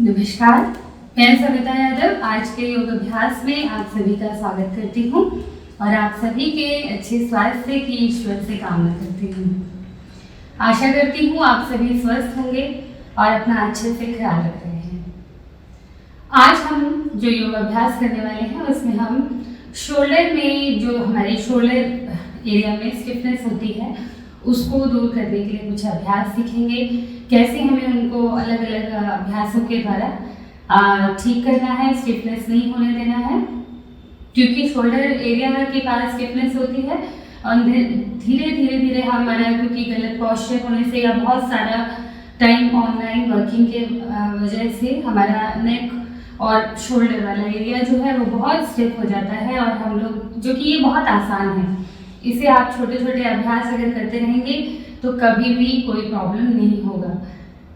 नमस्कार, मैं सविता यादव आज के योग अभ्यास में आप सभी का स्वागत करती हूँ और आप सभी के अच्छे स्वास्थ्य की ईश्वर से कामना करती हूँ। आशा करती हूँ आप सभी स्वस्थ होंगे और अपना अच्छे से ख्याल रख रहे हैं। आज हम जो योग अभ्यास करने वाले हैं उसमें हम शोल्डर में जो हमारी शोल्डर एरिया में स्टिफनेस होती है उसको दूर करने के लिए कुछ अभ्यास सीखेंगे। कैसे हमें उनको अलग अलग अभ्यासों के द्वारा ठीक करना है, स्टिफनेस नहीं होने देना है, क्योंकि शोल्डर एरिया के पास स्टिफनेस होती है और धीरे धीरे हमारा क्योंकि गलत पोस्चर होने से या बहुत सारा टाइम ऑनलाइन वर्किंग के वजह से हमारा नेक और शोल्डर वाला एरिया जो है वो बहुत स्टिफ हो जाता है और हम लोग जो कि ये बहुत आसान है, इसे आप छोटे छोटे अभ्यास अगर करते रहेंगे तो कभी भी कोई प्रॉब्लम नहीं होगा।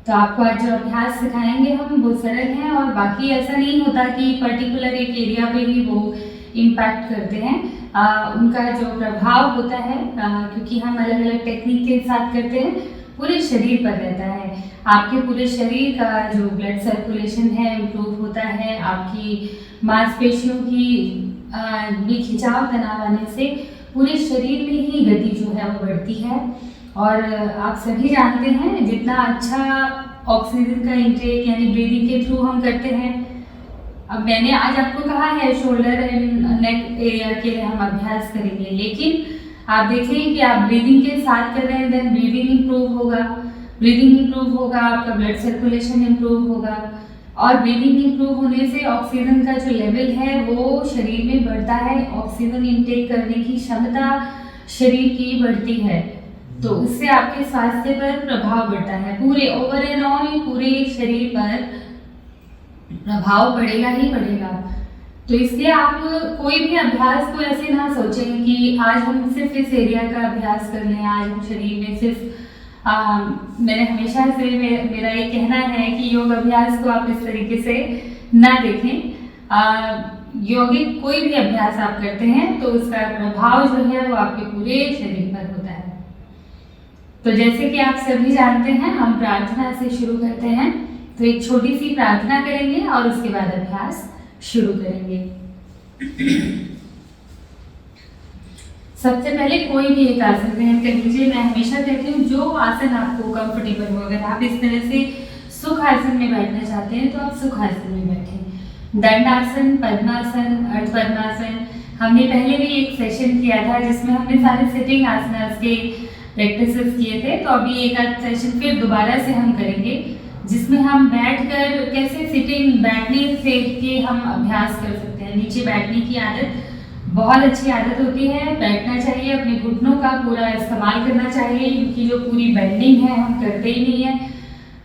तो आपको आज जो अभ्यास सिखाएंगे हम वो सरल हैं और बाकी ऐसा नहीं होता कि पर्टिकुलर एक एरिया पे ही वो इम्पैक्ट करते हैं। उनका जो प्रभाव होता है क्योंकि हम अलग अलग टेक्निक के साथ करते हैं पूरे शरीर पर रहता है। आपके पूरे शरीर का जो ब्लड सर्कुलेशन है इम्प्रूव होता है, आपकी मांसपेशियों की भी खिंचाव तनाव आने से पूरे शरीर में ही गति जो है वो बढ़ती है। और आप सभी जानते हैं जितना अच्छा ऑक्सीजन का इंटेक यानी ब्रीदिंग के थ्रू हम करते हैं। अब मैंने आज आपको कहा है शोल्डर एंड नेक एरिया के लिए हम अभ्यास करेंगे, लेकिन आप देखें कि आप ब्रीदिंग के साथ कर रहे हैं, देन ब्रीदिंग इंप्रूव होगा, आपका ब्लड सर्कुलेशन इंप्रूव होगा और ब्रीदिंग इंप्रूव होने से ऑक्सीजन का जो लेवल है वो शरीर में बढ़ता है। ऑक्सीजन इंटेक करने की क्षमता शरीर की बढ़ती है, तो उससे आपके स्वास्थ्य पर प्रभाव बढ़ता है। पूरे ओवर एंड ऑल पूरे शरीर पर प्रभाव पड़ेगा ही पड़ेगा। तो इसलिए आप कोई भी अभ्यास को ऐसे ना सोचें कि आज हम सिर्फ इस एरिया का अभ्यास कर लें, आज हम शरीर में सिर्फ मैंने हमेशा से मेरा ये कहना है कि योग अभ्यास को आप इस तरीके से ना देखें। यौगिक कोई भी अभ्यास आप करते हैं तो उसका प्रभाव जो है वो आपके पूरे शरीर पर होता है। तो जैसे कि आप सभी जानते हैं हम प्रार्थना से शुरू करते हैं, तो एक छोटी सी प्रार्थना करेंगे और उसके बाद अभ्यास शुरू करेंगे। सबसे पहले कोई भी एक आसन ग्रहण कर लीजिए। मैं हमेशा कहती हूँ जो आसन आपको कंफर्टेबल हो, अगर आप इस तरह से सुख आसन में बैठना चाहते हैं तो आप सुख आसन में बैठें। दंडासन, पद्मासन, अर्ध पद्मासन हमने पहले भी एक सेशन किया था जिसमें हमने सारे सिटिंग आसनास के प्रैक्टिस किए थे, तो अभी एक आध सेशन फिर दोबारा से हम करेंगे जिसमें हम बैठकर कैसे सिटिंग बैठने से के हम अभ्यास कर सकते हैं। नीचे बैठने की आदत बहुत अच्छी आदत होती है, बैठना चाहिए, अपने घुटनों का पूरा इस्तेमाल करना चाहिए, क्योंकि जो पूरी बेंडिंग है हम करते ही नहीं है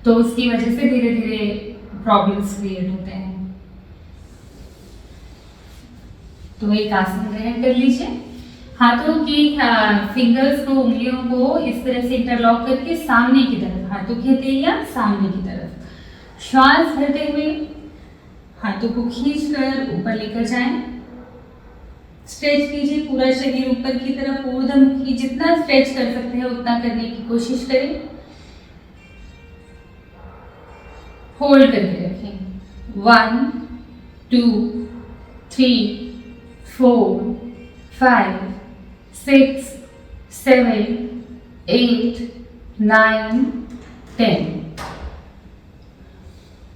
तो उसकी वजह से धीरे धीरे प्रॉब्लम्स क्रिएट होते हैं। तो एक आसन ग्रहण कर लीजिए। हाथों की फिंगर्स को, उंगलियों को इस तरह से इंटरलॉक करके सामने की तरफ, हाथों की हथेलियां सामने की तरफ, श्वास भरते हुए हाथों को खींचकर ऊपर लेकर जाएं। स्ट्रेच कीजिए पूरा शरीर ऊपर की तरफ, ऊर्ध्वमुखी जितना स्ट्रेच कर सकते हैं उतना करने की कोशिश करें। होल्ड करके रखें। 1 2 3 4 5 6 7 8 9 10।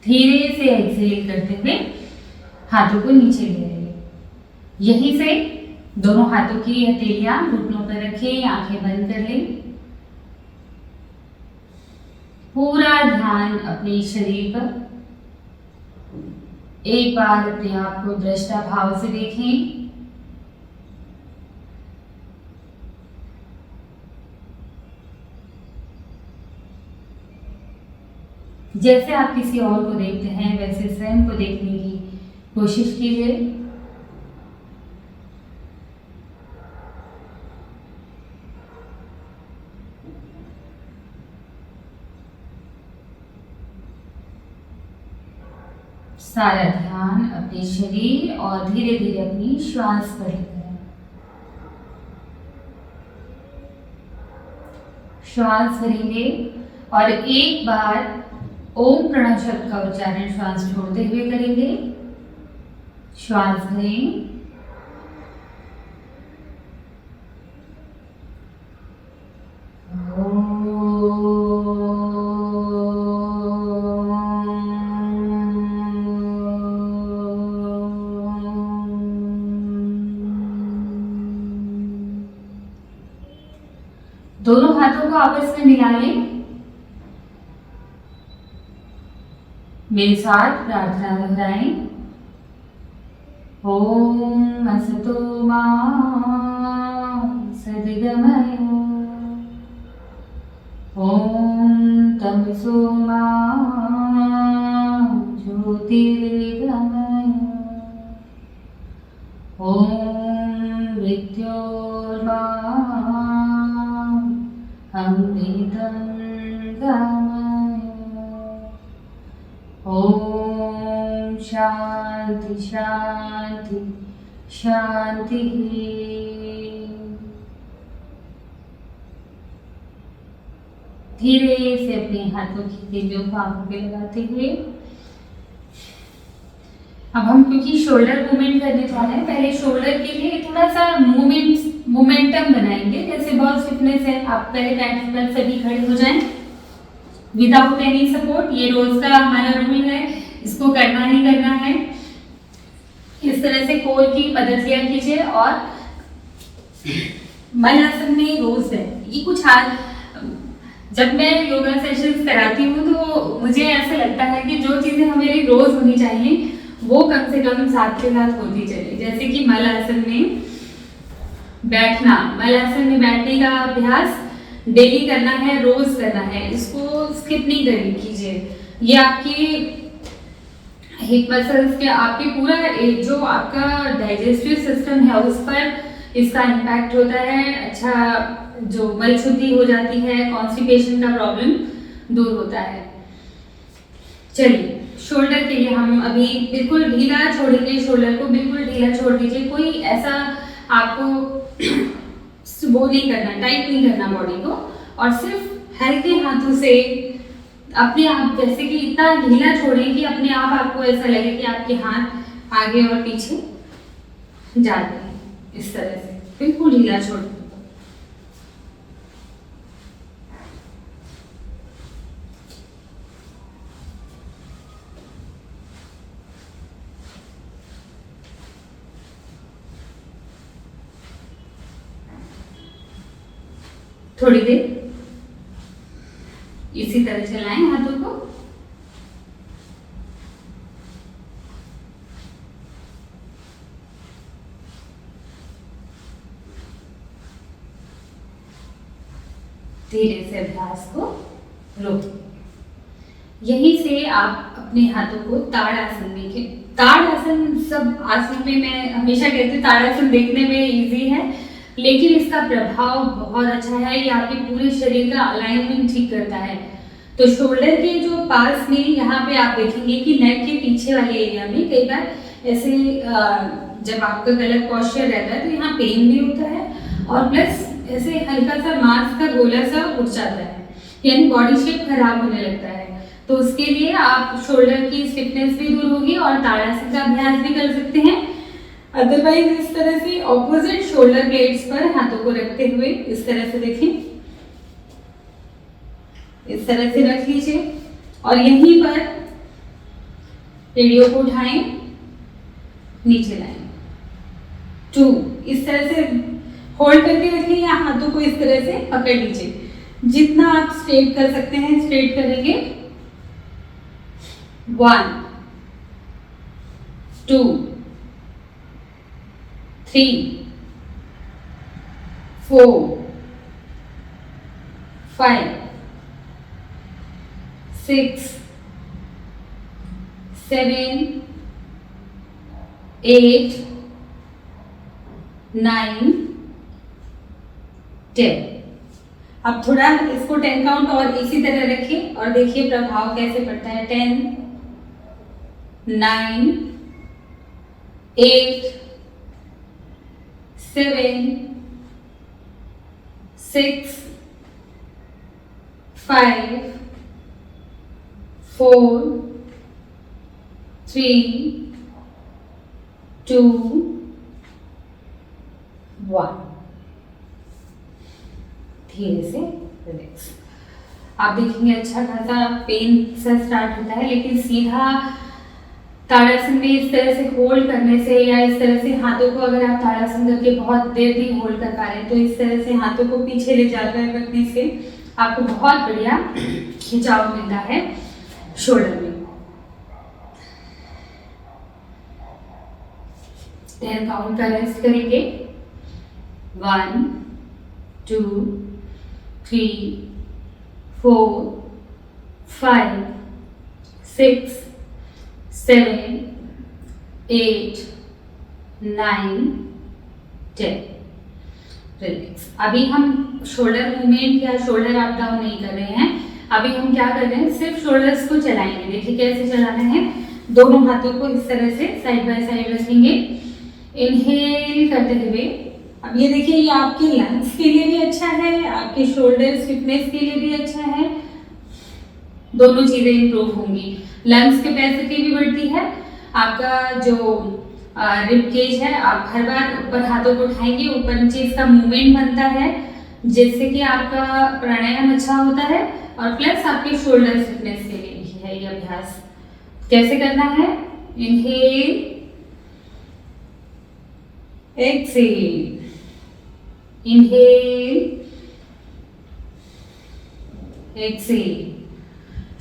धीरे से एक्सहेल करते हुए हाथों को नीचे ले आइए। यहीं से दोनों हाथों की हथेलियां घुटनों पर रखें, आंखें बंद कर लें। पूरा ध्यान अपने शरीर पर। एक बार अपने आप को दृष्टा भाव से देखें। जैसे आप किसी और को देखते हैं वैसे स्वयं को देखने की कोशिश कीजिए। सारा ध्यान अपने शरीर और धीरे धीरे अपनी श्वास पर लेकर आए। श्वास भरेंगे और एक बार ओम प्रणव शब्द का उच्चारण श्वास छोड़ते हुए करेंगे। श्वास भरें, दोनों हाथों को आपस में मिला लें। मेरे साथ प्रार्थना दोहराएं। ओम असतो मा सद्गमय, ओम तमसो मा ज्योतिर्गमय, ओम मृत्योर्मा अमृतं गमय। ओम शांति शांति शांति। धीरे से अपने हाथों की तेलियों को आंखों पे लगाते हुए अब हम क्योंकि शोल्डर मूवमेंट करने जा रहे हैं, पहले शोल्डर के लिए थोड़ा सा मोमेंटम बनाएंगे। जैसे बहुत स्टिफनेस है, आप पहले बैठ पर सभी खड़े हो जाएं विदाउट एनी सपोर्ट। ये रोज का हमारा रूल है, इसको करना ही करना है। इस तरह से कोर की मदद लिया कीजिए और मन आसन में रोज है। ये कुछ आज जब मैं योगा सेशंस कराती हूँ तो मुझे ऐसा लगता है कि जो चीजें हमें रोज होनी चाहिए वो कम से कम साथ के साथ होती चले। जैसे कि मल आसन में बैठना, मल आसन में बैठने का अभ्यास डेली करना है, रोज करना है, इसको स्किप नहीं करनी कीजिए। ये आपकी हिप मसल्स के आपके पूरा जो आपका डाइजेस्टिव सिस्टम है उस पर इसका इम्पैक्ट होता है। अच्छा, जो मल शुद्धि हो जाती है, कॉन्स्टिपेशन का प्रॉब्लम दूर होता है। चलिए, शोल्डर के लिए हम अभी बिल्कुल ढीला छोड़ेंगे, शोल्डर को बिल्कुल ढीला छोड़ दीजिए। कोई ऐसा आपको वो नहीं करना, टाइट नहीं करना बॉडी को, और सिर्फ हल्के हाथों से अपने आप जैसे कि इतना ढीला छोड़ें कि अपने आप आपको ऐसा लगे कि आपके हाथ आगे और पीछे जाते हैं। इस तरह से बिल्कुल ढीला छोड़ दें। थोड़ी देर इसी तरह चलाएं हाथों को। धीरे से अभ्यास को रोकें। यहीं से आप अपने हाथों को ताड़ आसन में, ताड़ आसन सब आसन में मैं हमेशा कहती हूँ ताड़ आसन देखने में इजी है लेकिन इसका प्रभाव बहुत अच्छा है। ये आपके पूरे शरीर का अलाइनमेंट ठीक करता है। तो शोल्डर के जो पास में यहाँ पे आप देखेंगे कि नेक के पीछे वाले एरिया में कई बार ऐसे जब आपका गलत पोस्चर रहता है तो यहाँ पेन भी होता है और प्लस ऐसे हल्का सा मांस का गोला सा उठ जाता है, यानी बॉडी शेप खराब होने लगता है। तो उसके लिए आप शोल्डर की स्टिफनेस भी दूर होगी और ताड़ासन का अभ्यास भी कर सकते हैं। अदरवाइज इस तरह से ऑपोजिट शोल्डर ब्लेड्स पर हाथों को रखते हुए इस तरह से देखें, इस तरह से रख लीजिए और यहीं पर एड़ियों को उठाएं, नीचे लाएं। 2 इस तरह से होल्ड करके रखें या हाथों को इस तरह से पकड़ लीजिए। जितना आप स्ट्रेट कर सकते हैं स्ट्रेट करेंगे। 1 2 3 4 5 6 7 8 9 10। अब थोड़ा इसको 10 काउंट और इसी तरह रखें और देखिए प्रभाव कैसे पड़ता है। 10 9 8 7 6 5 4, 3, 2, 1। धीरे से रिलैक्स। आप देखेंगे अच्छा खासा पेन से स्टार्ट होता है, लेकिन सीधा ताड़ासन में इस तरह से होल्ड करने से या इस तरह से हाथों को अगर आप ताड़ासन करके बहुत देर भी होल्ड कर पा रहे हैं तो इस तरह से हाथों को पीछे ले जाकर रखने से आपको बहुत बढ़िया खिंचाव मिलता है शोल्डर में। 10 काउंट का रेस्ट करेंगे। 1, 2, 3, 4, 5, 6, 7, 8, 9, 10। रिलैक्स। अभी हम शोल्डर मूवमेंट या शोल्डर अप डाउन नहीं कर रहे हैं, अभी हम क्या कर रहे हैं, सिर्फ शोल्डर्स को चलाएंगे। देखिए कैसे चलाना है। दोनों हाथों को इस तरह से साइड बाय साइड रखेंगे, इनहेल करते हुए। अब ये देखिए, ये आपके लंग्स के लिए भी अच्छा है, आपके शोल्डर स्टिफनेस के लिए भी अच्छा है। दोनों चीजें इंप्रूव होंगी। लंग्स कैपेसिटी भी बढ़ती है, आपका जो रिब केज है, आप हर बार ऊपर हाथों को उठाएंगे, ऊपर नीचे इसका मूवमेंट बनता है, जिससे कि आपका प्राणायाम अच्छा होता है और प्लस आपके शोल्डर स्टिफनेस के लिए भी है ये अभ्यास। कैसे करना है? Inhale, exhale, inhale, exhale.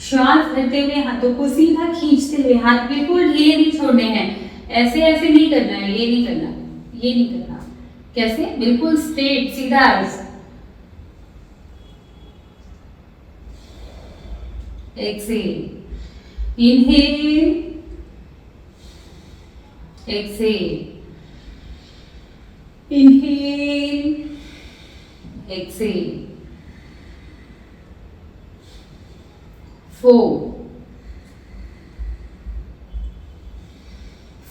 श्वास भरते हुए हाथों को सीधा खींचते हुए, हाथ बिल्कुल ढीले नहीं छोड़ने हैं, ऐसे ऐसे नहीं करना है, ये नहीं करना, ये नहीं करना। कैसे? बिल्कुल स्ट्रेट सीधा। Exhale, inhale, exhale, inhale, exhale. 4,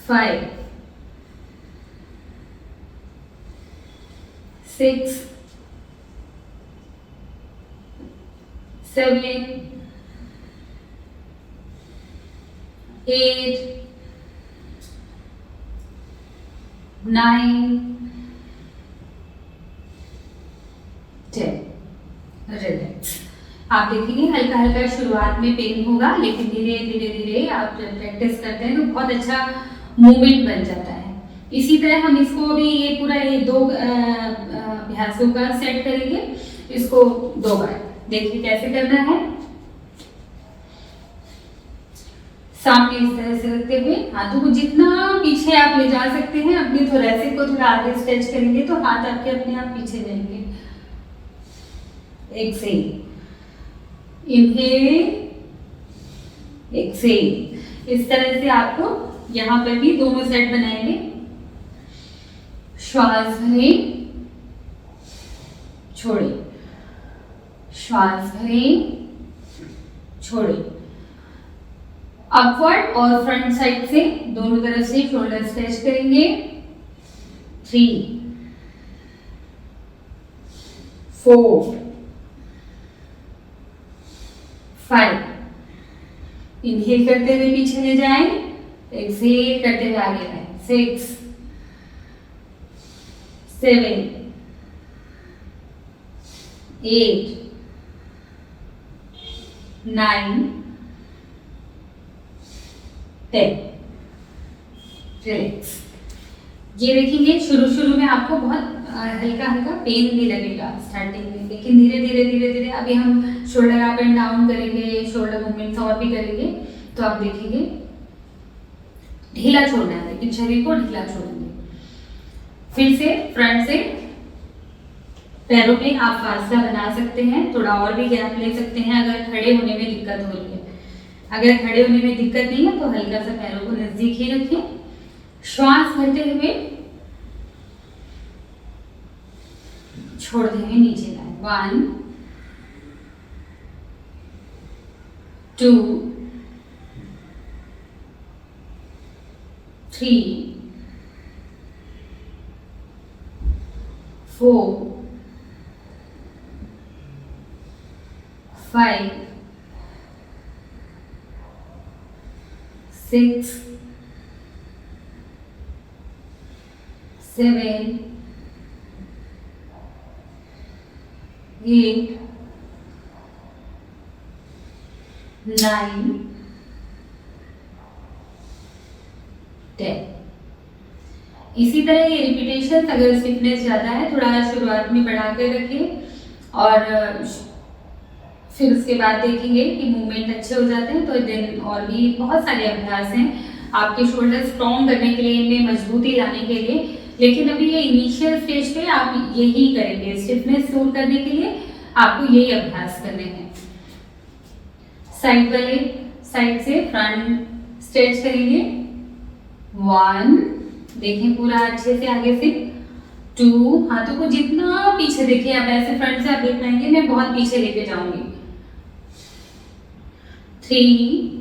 5, 6, 7, 8, 9, 10। Relax. आप देखेंगे हल्का हल्का शुरुआत में पेन होगा, लेकिन धीरे धीरे धीरे आप जब प्रैक्टिस करते हैं तो बहुत अच्छा मूवमेंट बन जाता है। इसी तरह हम इसको अभी ये पूरा ये 2 अभ्यासों का सेट करेंगे, इसको 2 बार। देखिए कैसे करना है। सामने इस तरह से रखते हुए हाथों को जितना पीछे आप ले जा सकते हैं, अपनी थोरैसिक को थोड़ा आगे स्ट्रेच करेंगे तो हाथ आपके अपने आप पीछे जाएंगे। Exhale, inhale, exhale. इस तरह से आपको यहां पर भी दोनों सेट बनाएंगे। श्वास भरें, छोड़ें, श्वास भरें, छोड़ें। अपवर्ड और फ्रंट साइड से दोनों तरफ से शोल्डर स्ट्रेच करेंगे। 3, 4, 5। इनहेल करते हुए पीछे ले जाएं, एक्सहेल करते हुए आगे आए। 6, 7, 8, 9, 10। रिलैक्स। ये देखेंगे शुरू में आपको बहुत हल्का हल्का पेन भी लगेगा स्टार्टिंग में, लेकिन धीरे धीरे धीरे धीरे अभी हम शोल्डर अप एंड डाउन करेंगे, शोल्डर मूवमेंट्स और भी करेंगे तो आप देखेंगे ढीला छोड़ना है, लेकिन शरीर को ढीला छोड़ेंगे। फिर से फ्रंट से पैरों में आप फासला बना सकते हैं, थोड़ा और भी गैप ले सकते हैं अगर खड़े होने में दिक्कत हो रही है। अगर खड़े होने में दिक्कत नहीं है तो हल्का सा पैरों को नजदीक ही रखें। श्वास भरते हुए छोड़ते हुए नीचे लाएं। 1, 2, 3, 4, 5, 6 7 8 9 10। इसी तरह ये रिपीटेशन, अगर स्टिफनेस ज़्यादा है थोड़ा शुरुआत में बढ़ा कर रखिए और फिर उसके बाद देखेंगे कि मूवमेंट अच्छे हो जाते हैं तो दिन और भी बहुत सारे अभ्यास हैं आपके शोल्डर स्ट्रॉन्ग करने के लिए, इनमें मजबूती लाने के लिए। लेकिन अभी ये इनिशियल स्टेज पे आप यही करेंगे, स्टिफनेस दूर करने के लिए आपको यही अभ्यास करने हैं। साइड वाले साइड से फ्रंट स्ट्रेच करेंगे, 1, देखें पूरा अच्छे से आगे से, 2, हाथों को जितना पीछे देखिए आप, ऐसे फ्रंट से आप देख पाएंगे, मैं बहुत पीछे लेके जाऊंगी, 3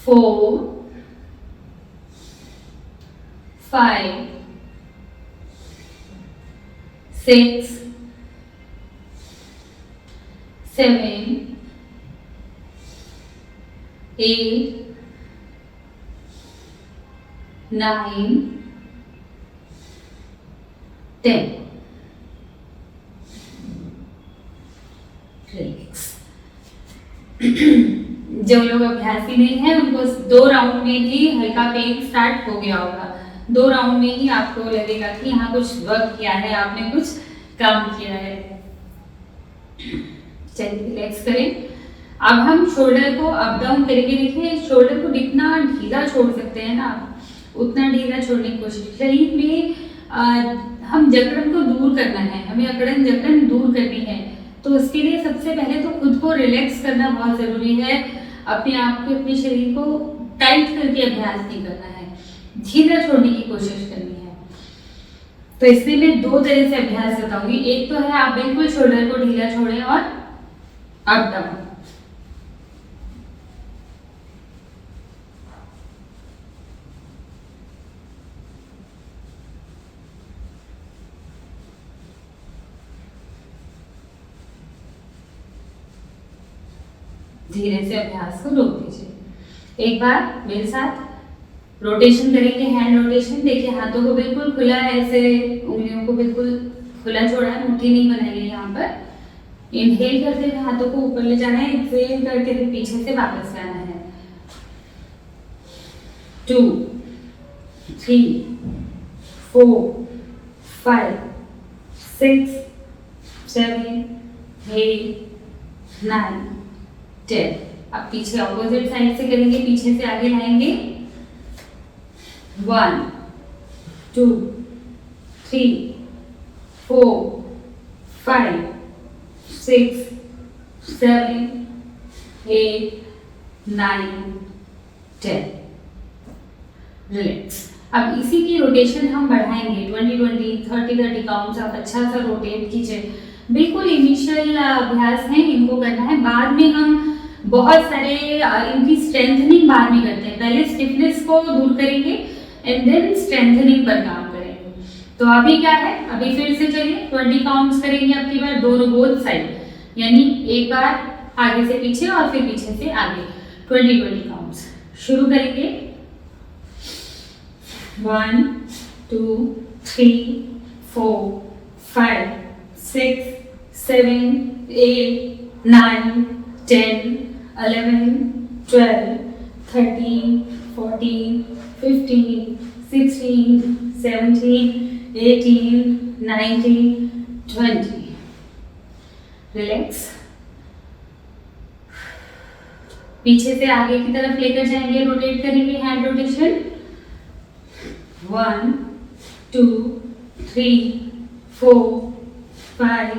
4 5 6 7 8 9 10। रिलैक्स। जो लोग अभ्यासी नहीं है उनको 2 राउंड में ही हल्का पेन स्टार्ट हो गया होगा। 2 राउंड में ही आपको लगेगा कि हाँ कुछ वर्क किया है, आपने कुछ काम किया है। चलिए रिलैक्स करें। अब हम शोल्डर को अप डाउन करेंगे। देखिए शोल्डर को जितना ढीला छोड़ सकते हैं ना आप, उतना ढीला छोड़ने की कोशिश। शरीर में हम जकड़न को दूर करना है, हमें अकड़न जकड़न दूर करनी है, तो उसके लिए सबसे पहले तो खुद को रिलैक्स करना बहुत ज़रूरी है। अपने आप को, अपने शरीर को टाइट करके अभ्यास नहीं करना है, ढीला छोड़ने की कोशिश करनी है। तो इसमें मैं 2 तरह से अभ्यास बताऊंगी। एक तो है आप बिल्कुल शोल्डर को ढीला छोड़ें और अप डाउन। धीरे से अभ्यास को रोक दीजिए। एक बार मेरे साथ रोटेशन करेंगे, हैंड रोटेशन। देखिए हाथों को बिल्कुल खुला है, ऐसे उंगलियों को बिल्कुल खुला छोड़ा है, मुट्ठी नहीं बनाई है यहाँ पर। इनहेल करते हुए हाथों को ऊपर ले जाना है, एक्सहेल करते हुए पीछे से वापस आना है। 2 3 4 5 6 7 8 9 10। अब पीछे ऑपोजिट साइड से करेंगे, पीछे से आगे लाएंगे। 1 2 3 4 5 6 7 8 9 10। रिलैक्स। अब इसी की रोटेशन हम बढ़ाएंगे, 20-20 30-30 काउंट्स आप अच्छा सा रोटेट कीजिए। बिल्कुल इनिशियल अभ्यास है, इनको करना है। बाद में हम बहुत सारे इनकी स्ट्रेंथनिंग बाद में करते हैं। पहले स्टिफनेस को दूर करेंगे एंड देन स्ट्रेंथनिंग पर काम करेंगे। तो अभी क्या है, अभी फिर से चलिए 20 काउंट्स करेंगे आपकी बार, दोनों बोथ साइड, यानी एक बार आगे से पीछे और फिर पीछे से आगे, 20-20 काउंट्स। शुरू करेंगे। 1 2 3 4 5 6 7 8 9 10 11 12 13 14 15 16 17 18 19 20। रिलैक्स। पीछे से आगे की तरफ लेकर जाएंगे, रोटेट करेंगे, हैंड रोटेशन। 1 2 3 4 5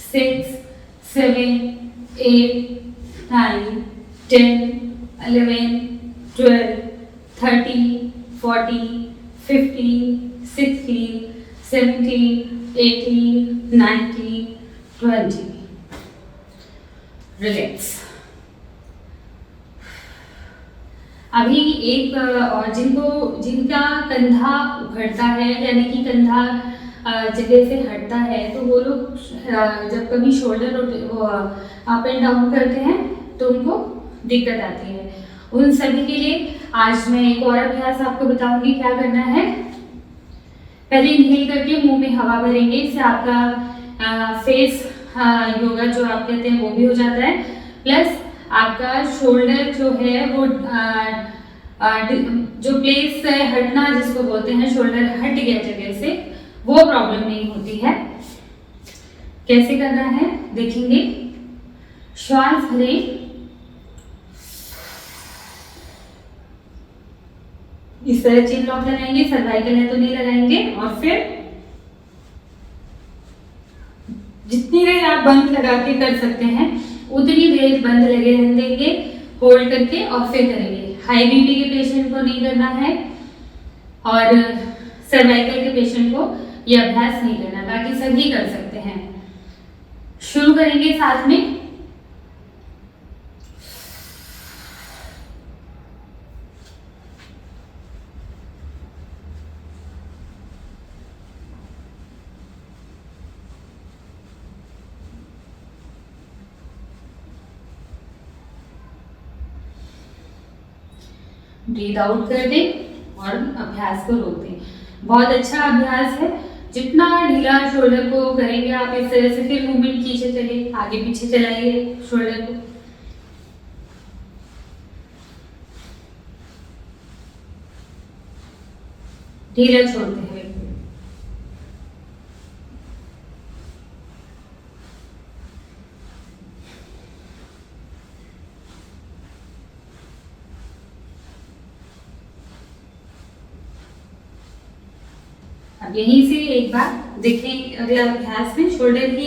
6 7 8 9 10 11 12 13 14 15 16 17 18 19 20। रिलैक्स। अभी एक और जिनका कंधा उखड़ता है, यानी कि कंधा जगह से हटता है, तो वो लोग जब कभी शोल्डर अप एंड डाउन करते हैं तो उनको दिक्कत आती है, उन सभी के लिए आज मैं एक और अभ्यास आपको बताऊंगी। क्या करना है, पहले इनहेल करके मुंह में हवा भरेंगे, इससे आपका फेस योगा जो आप कहते हैं वो भी हो जाता है, प्लस आपका शोल्डर जो है वो जो प्लेस से हटना जिसको बोलते हैं, शोल्डर हट गया जगह से, वो प्रॉब्लम नहीं होती है। कैसे करना है देखेंगे। श्वास भरें, इस तरह चिन लॉक लगाएंगे, सर्वाइकल है तो नहीं लगाएंगे, और फिर जितनी देर आप बंद लगा के कर सकते हैं उतनी देर बंद लगे रहने देंगे, होल्ड करके, और फिर करेंगे। हाई बीपी के पेशेंट को नहीं करना है और सर्वाइकल के पेशेंट को यह अभ्यास नहीं करना, बाकी सभी कर सकते हैं। शुरू करेंगे साथ में। ब्रीद आउट कर दें और अभ्यास को रोक दें। बहुत अच्छा अभ्यास है। जितना ढीला शोल्डर को करेंगे आप इस तरह से, फिर मूवमेंट खींचे चलिए, आगे पीछे चलाइए शोल्डर को। ढीला छोड़ते हुए। अब यहीं से एक बार देखें, अगला अभ्यास में शोल्डर ही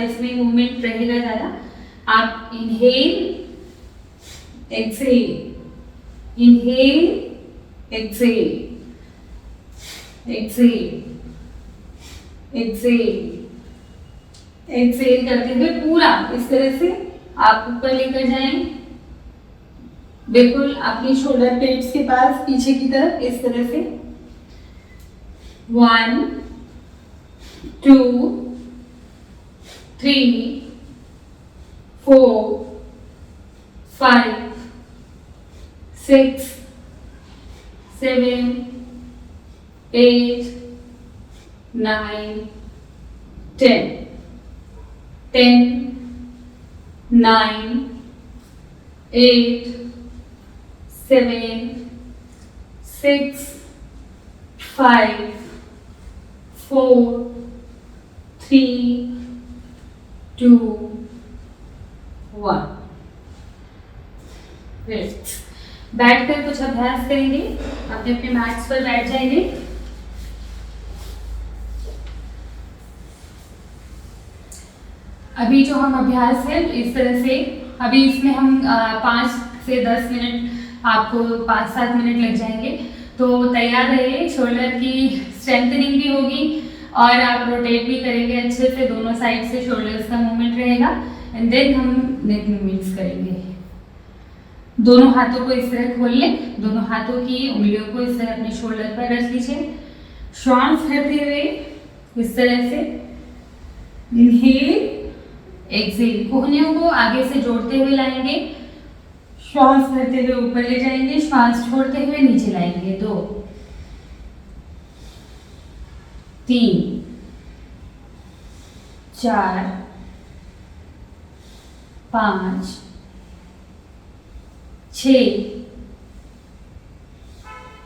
इसमें मूवमेंट रहेगा ज्यादा। आप inhale exhale, inhale exhale, exhale, exhale, exhale करते हुए पूरा इस तरह से आप ऊपर लेकर जाएं, बिल्कुल अपनी शोल्डर पेड्स के पास पीछे की तरफ, इस तरह से। 1 2 3 4 5 6 7 8 9 10 10 9 8 7 6 5 4 3 2 1। बैठकर कुछ अभ्यास करेंगे। अपने अपने मैट्स पर बैठ जाएंगे। अभी जो हम अभ्यास है इस तरह से, अभी इसमें हम 5 से 10 मिनट, आपको 5-7 मिनट लग जाएंगे, तो तैयार रहिए। शोल्डर की स्ट्रेंथनिंग भी होगी और आप रोटेट भी करेंगे अच्छे से, दोनों साइड से शोल्डर्स का मूवमेंट रहेगा। एंड देन हम नेक मूवमेंट्स करेंगे। दोनों हाथों को इस तरह खोल लें, दोनों हाथों की उंगलियों को इस तरह अपने शोल्डर पर रख लीजिए। श्वास भरते हुए इस तरह से इनहेल एक्सहेल, कोहनियों को आगे से जोड़ते हुए लाएंगे। श्वास भरते हुए ऊपर ले जाएंगे, श्वास छोड़ते हुए नीचे लाएंगे। 2 3 4 5 6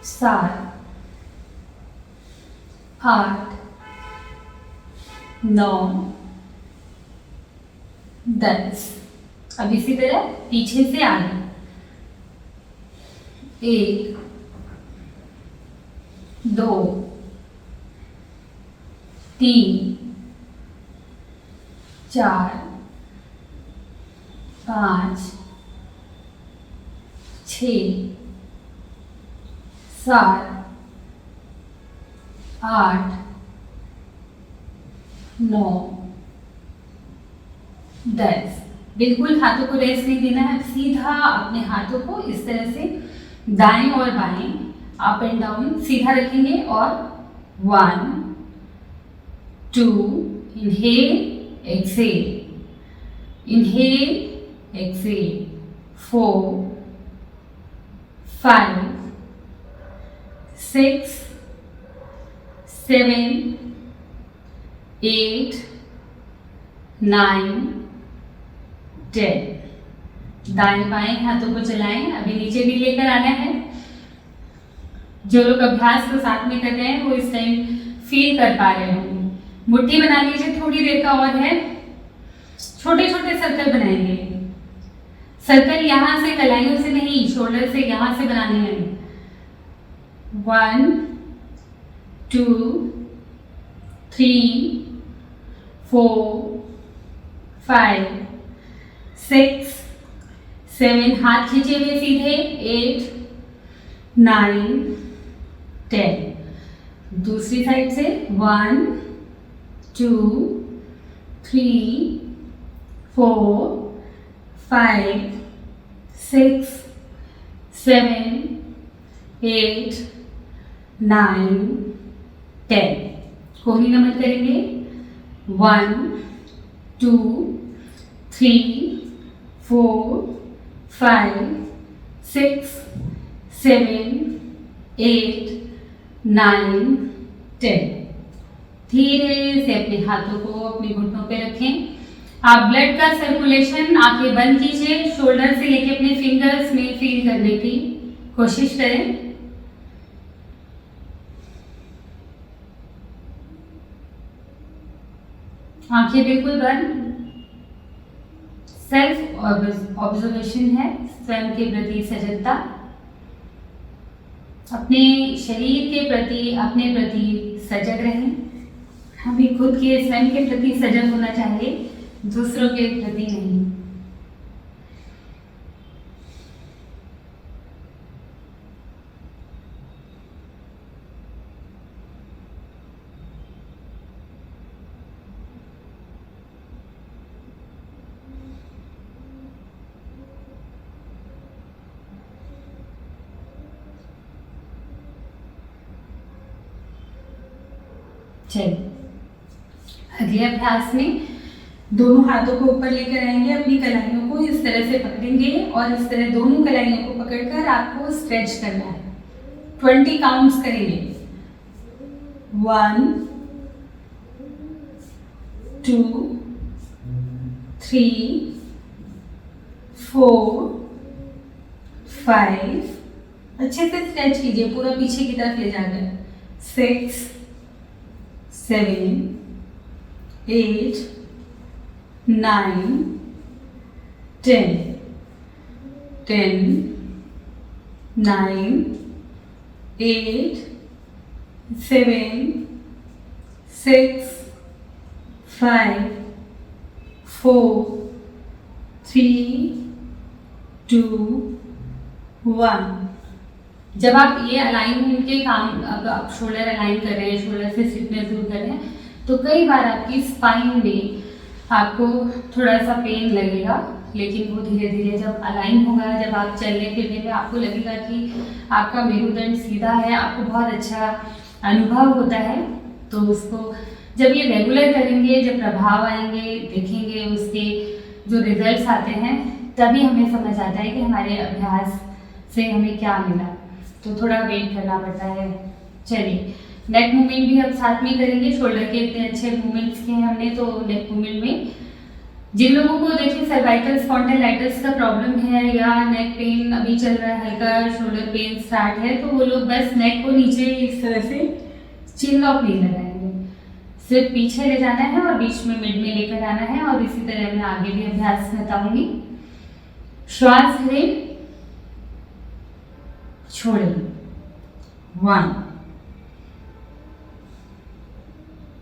7 8 9 10। अब इसी तरह पीछे से आगे 1 2 3 4 5 6 7 8 9 10। बिल्कुल हाथों को रेस्ट नहीं देना है, सीधा अपने हाथों को इस तरह से दाएं और बाएं अप एंड डाउन सीधा रखेंगे। और 1 2 इनहेल एक्सहेल, इनहेल एक्सहेल, 4 5 6 7 8 9 10। दाएं बाएं हाथों को चलाएं। अभी नीचे भी लेकर आना है। जो लोग अभ्यास को साथ में कर रहे हैं वो इस टाइम फील कर पा रहे होंगे। मुट्ठी बना लीजिए, थोड़ी देर का और है। छोटे छोटे सर्कल बनाएंगे। सर्कल यहां से कलाइयों से नहीं, शोल्डर से यहां से बनाने हैं। 1 2 3 4 5 6 7, हाथ खींचे हुए सीधे, 8 9 10। दूसरी साइड से 1 2 3 4 5 6 7 8 9 10। कोहनी नमन करेंगे। 1 2 3 4 5 6 7 8 9 10। धीरे से अपने हाथों को अपने घुटनों पे रखें। आप ब्लड का सर्कुलेशन आंखें बंद कीजिए, शोल्डर से लेके अपने फिंगर्स में फील करने की कोशिश करें। आंखें बिल्कुल बंद। सेल्फ ऑब्जर्वेशन है, स्वयं के प्रति सजगता। अपने शरीर के प्रति, अपने प्रति सजग रहें। हमें खुद के स्वयं के प्रति सजग होना चाहिए, दूसरों के प्रति नहीं। चलिए, अगले अभ्यास में दोनों हाथों को ऊपर लेकर आएंगे। अपनी कलाइयों को इस तरह से पकड़ेंगे और इस तरह दोनों कलाइयों को पकड़कर आपको स्ट्रेच करना है। 20 काउंट्स करेंगे। 1 2 3 4 5, अच्छे से स्ट्रेच कीजिए, पूरा पीछे की तरफ ले जाकर। 6 7 8 9 10 10 9 8 7 6 5 4 3 2 1। जब आप ये अलाइनमेंट के काम, अब आप शोल्डर अलाइन कर रहे हैं, शोल्डर से स्टिफनेस दूर कर रहे हैं, तो कई बार आपकी स्पाइन में आपको थोड़ा सा पेन लगेगा, लेकिन वो धीरे धीरे जब अलाइन होगा, जब आप चलने फिरने में आपको लगेगा कि आपका मेरुदंड सीधा है, आपको बहुत अच्छा अनुभव होता है। तो उसको जब ये रेगुलर करेंगे, जब प्रभाव आएंगे, देखेंगे उसके जो रिजल्ट्स आते हैं, तभी हमें समझ आता है कि हमारे अभ्यास से हमें क्या मिला। तो थोड़ा वेट करना पड़ता है। चलिए, नेक मूवमेंट भी अब साथ में करेंगे। शोल्डर के इतने अच्छे मूवमेंट्स किए हैं हमने, तो नेक मूवमेंट में जिन लोगों को देखिए सर्वाइकल स्पॉन्डिलाइटिस का प्रॉब्लम है या नेक पेन अभी चल रहा है, हल्का शोल्डर पेन स्टार्ट है, तो वो लोग बस नेक को नीचे इस तरह से चिन लॉक नहीं लगाएंगे, सिर्फ पीछे ले जाना है और बीच में मिड में लेकर आना है। और इसी तरह मैं आगे भी अभ्यास बताऊंगी। श्वास लें, छोड़ें। 1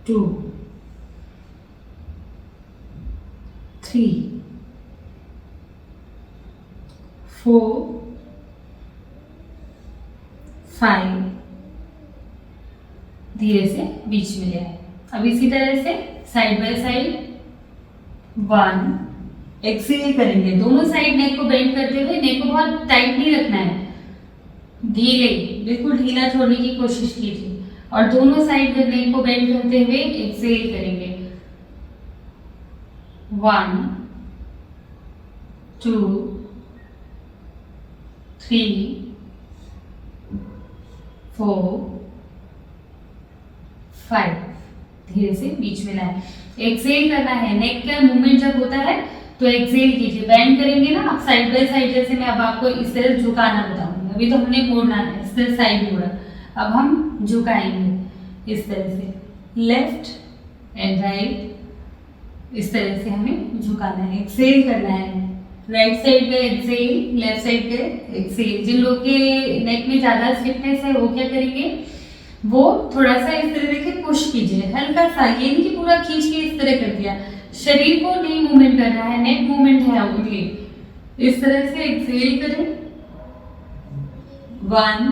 2 3 4 5, धीरे से बीच में ले आए। अब इसी तरह से साइड बाय साइड 1, एक्सेल करेंगे। दोनों साइड नेक को बेंड करते हुए, नेक को बहुत टाइट नहीं रखना है, ढीले, बिल्कुल ढीला छोड़ने की कोशिश कीजिए। और दोनों साइड नेक को बेंड करते हुए एक्सेल करेंगे। 1 2 3 4 5। धीरे से बीच में लाए। एक्सेल करना है। नेक का मूवमेंट जब होता है तो एक्सेल कीजिए। बैंड करेंगे ना आप साइड बाय साइड, जैसे मैं अब आपको इस तरह झुकाना बताऊंगी। अभी तो हमने मोड़ना है, इस तरह साइड मोड़ा, अब हम झुकाएंगे इस तरह से, लेफ्ट एंड राइट, इस तरह से हमें झुकाना है। एक्सेल करना है। राइट साइड पे एक्सेल, लेफ्ट साइड पे एक्सेल। जिन लोगों के नेक में ज्यादा स्टिफनेस है वो क्या करेंगे, वो थोड़ा सा इस तरह देखिए पुश कीजिए, हल्का सा, ये नहीं कि पूरा खींच के इस तरह कर दिया। शरीर को नहीं मूवमेंट करना है, नेक मूवमेंट है ओनली। इस तरह से एक्सेल करें। 1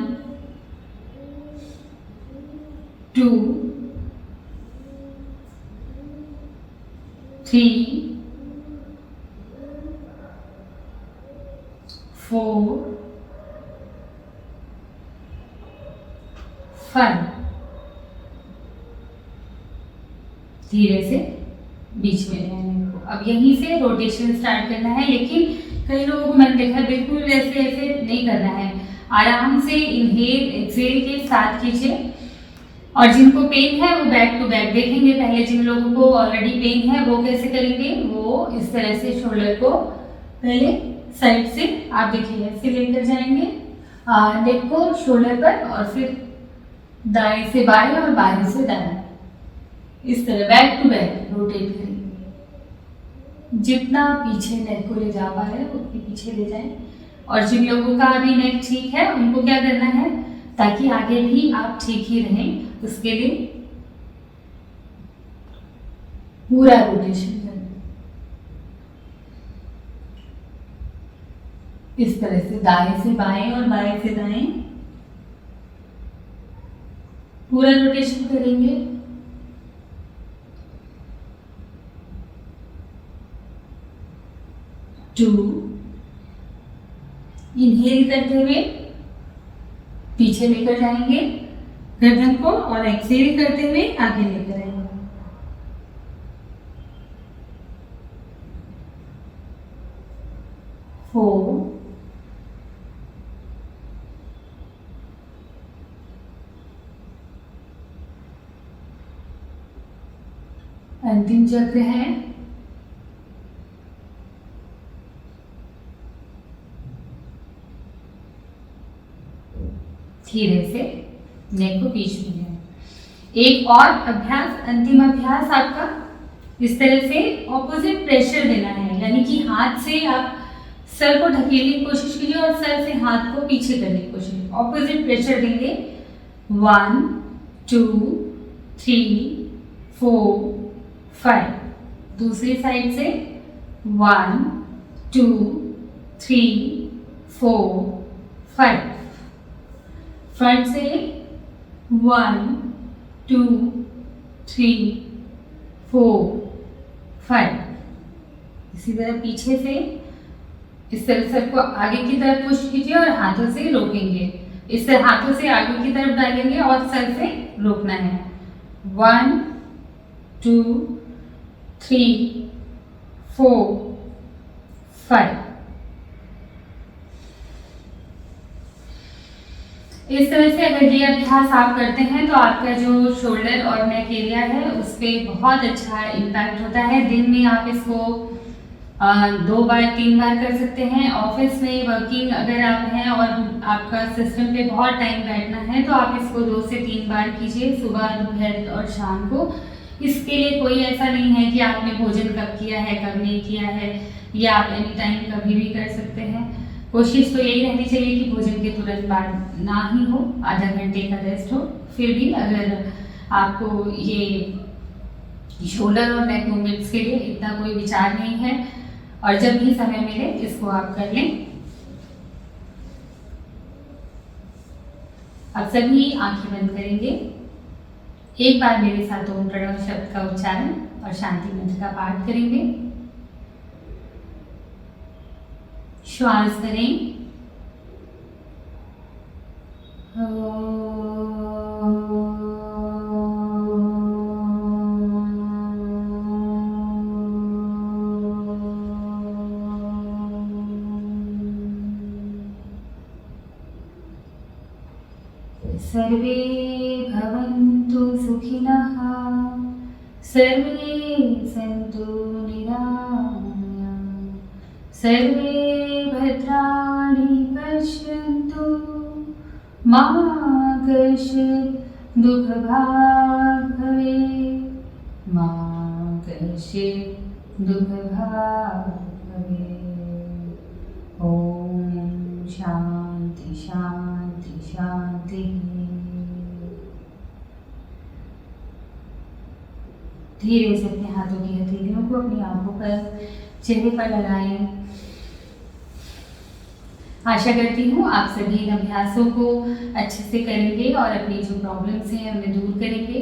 2 3 4 5। धीरे से बीच में रहने को। अब यहीं से रोटेशन स्टार्ट करना है, लेकिन कई लोगों को मैंने देखा है बिल्कुल ऐसे ऐसे नहीं करना है। आराम से इनहेल एक्सेल के साथ कीजिए। और जिनको पेन है वो बैक टू बैक देखेंगे। पहले जिन लोगों को ऑलरेडी पेन है वो कैसे करेंगे, वो इस तरह से शोल्डर को पहले साइड से आप देखिए ऐसे लेकर जाएंगे, नेक को शोल्डर पर, और फिर दाएं से बाएं और बाएं से दाएं, इस तरह बैक टू बैक रोटेट करेंगे। जितना पीछे नेक को ले जा पा रहे हैं उतनी पीछे ले जाएं। और जिन लोगों का अभी नेक ठीक है उनको क्या करना है, ताकि आगे भी आप ठीक ही रहें, उसके लिए पूरा रोटेशन करना। इस तरह से दाएं से बाएं और बाएं से दाएं पूरा रोटेशन करेंगे। टू, इनहेल करते हुए पीछे लेकर जाएंगे गर्दन को, और एक्सेल करते हुए आगे लेकर आएंगे। 4 अंतिम चक्र है। धीरे से नेक को बीच में ले। एक और अभ्यास, अंतिम अभ्यास आपका, इस तरह से ऑपोजिट प्रेशर देना है, यानी कि हाथ से आप सर को ढकेलने की कोशिश कीजिए और सर से हाथ को पीछे करने की कोशिश। ऑपोजिट प्रेशर देंगे। 1 2 3 4 5। दूसरी साइड से 1 2 3 4 5। फ्रंट से 1 2 3 4 5। इसी तरह पीछे से इस तरह सर को आगे की तरफ पुश कीजिए और हाथों से रोकेंगे। इस तरह हाथों से आगे की तरफ डालेंगे और सर से रोकना है। 1 2 3 4 5। इस तरह से अगर ये अभ्यास आप करते हैं तो आपका जो शोल्डर और नेक एरिया है उस पर बहुत अच्छा इम्पैक्ट होता है। दिन में आप इसको 2 बार 3 बार कर सकते हैं। ऑफिस में वर्किंग अगर आप हैं और आपका सिस्टम पे बहुत टाइम बैठना है तो आप इसको 2 से 3 बार कीजिए, सुबह, दोपहर और शाम को। इसके लिए कोई ऐसा नहीं है कि आपने भोजन कब किया है कब नहीं किया है, या आप एनी टाइम कभी भी कर सकते हैं। कोशिश तो यही रहनी चाहिए कि भोजन के तुरंत बाद ना ही हो, आधा घंटे का रेस्ट हो। फिर भी अगर आपको ये शोल्डर और नेक मूवमेंट्स के लिए इतना कोई विचार नहीं है और जब भी समय मिले इसको आप कर लें। अब सभी आंखें बंद करेंगे। एक बार मेरे साथ ओम प्रणव शब्द का उच्चारण और शांति मंत्र का पाठ करेंगे। श्वास करें। सर्वे भवन्तु सुखिनः सर्वे सन्तु निरामयाः सर्वे भद्राणि पश्यन्तु मा कश्चित् दुःखभाग् भवेत् मा कश्चित् दुःखभाग् भवेत्। ॐ शान्ति शान्ति शान्ति। धीरे से अपने हाथों की हथेलियों को अपनी आंखों पर, चेहरे पर लगाएं। आशा करती हूँ आप सभी इन अभ्यासों को अच्छे से करेंगे और अपनी जो प्रॉब्लम्स हैं उन्हें दूर करेंगे।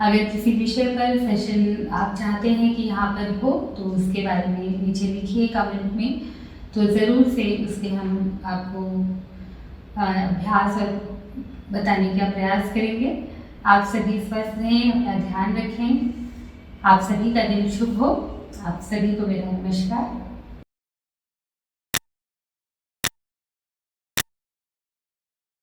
अगर किसी विषय पर सेशन आप चाहते हैं कि यहाँ पर हो तो उसके बारे में नीचे लिखिए कमेंट में, तो ज़रूर से उसके हम आपको अभ्यास और बताने का प्रयास करेंगे। आप सभी स्वस्थ रहें, अपना ध्यान रखें। आप सभी का दिन शुभ हो। आप सभी को मेरा नमस्कार।